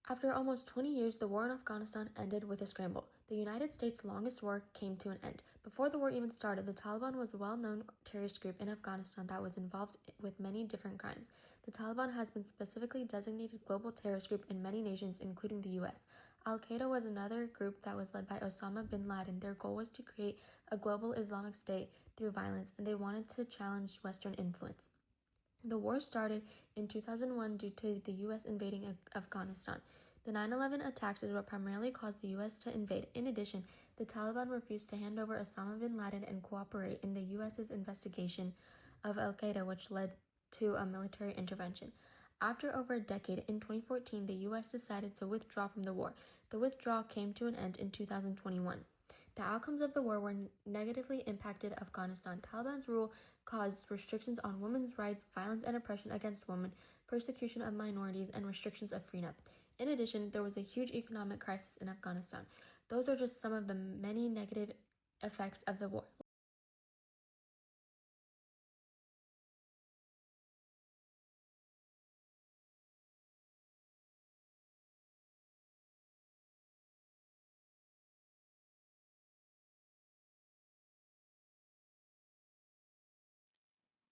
After almost 20 years, the war in Afghanistan ended with a scramble. The United States' longest war came to an end. Before the war even started, the Taliban was a well-known terrorist group in Afghanistan that was involved with many different crimes. The Taliban has been specifically designated global terrorist group in many nations, including the US. Al-Qaeda was another group that was led by Osama bin Laden. Their goal was to create a global Islamic state through violence, and they wanted to challenge Western influence. The war started in 2001 due to the U.S. invading Afghanistan. The 9/11 attacks is what primarily caused the U.S. to invade. In addition, the Taliban refused to hand over Osama bin Laden and cooperate in the U.S.'s investigation of Al-Qaeda, which led to a military intervention. After over a decade, in 2014, the U.S. decided to withdraw from the war. The withdrawal came to an end in 2021. The outcomes of the war were negatively impacted Afghanistan. Taliban's rule caused restrictions on women's rights, violence and oppression against women, persecution of minorities, and restrictions of freedom. In addition, there was a huge economic crisis in Afghanistan. Those are just some of the many negative effects of the war.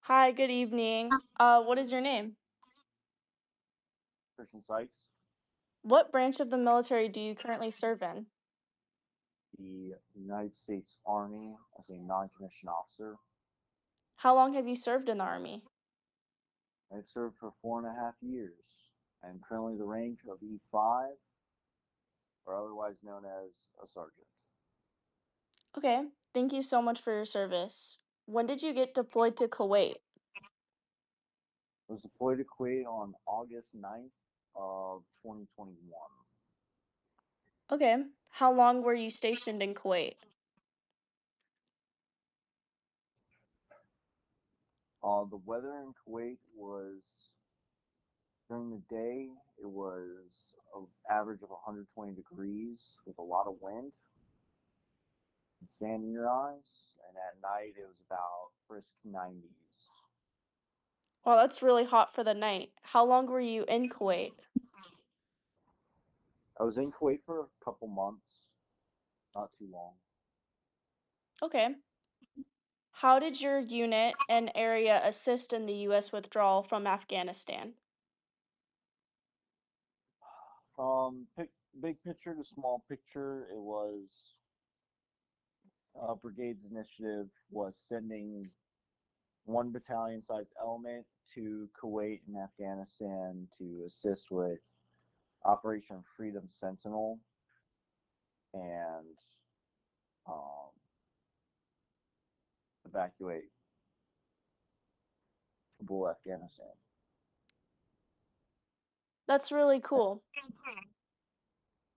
Hi, good evening. What is your name? Sykes, What branch of the military do you currently serve in? the United States Army as a non-commissioned officer. How long have you served in the Army? I've served for 4.5 years. I am currently the rank of E5, or otherwise known as a sergeant. Okay, thank you so much for your service. When did you get deployed to Kuwait? I was deployed to Kuwait on August 9th of 2021. Okay, how long were you stationed in Kuwait? The weather in Kuwait was, during the day, it was an average of 120 degrees with a lot of wind and sand in your eyes, and at night it was about brisk 90s. Well, that's really hot for the night. How long were you in Kuwait? I was in Kuwait for a couple months, not too long. Okay. How did your unit and area assist in the US withdrawal from Afghanistan? Big picture to small picture, it was Brigade's initiative was sending one battalion sized element to Kuwait and Afghanistan to assist with Operation Freedom Sentinel and um, evacuate Kabul, Afghanistan. That's really cool.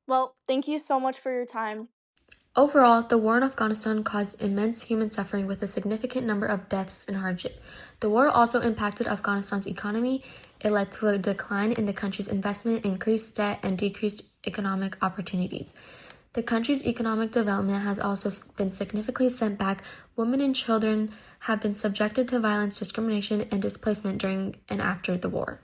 Well, thank you so much for your time. Overall, the war in Afghanistan caused immense human suffering with a significant number of deaths and hardship. The war also impacted Afghanistan's economy. It led to a decline in the country's investment, increased debt, and decreased economic opportunities. The country's economic development has also been significantly set back. Women and children have been subjected to violence, discrimination, and displacement during and after the war.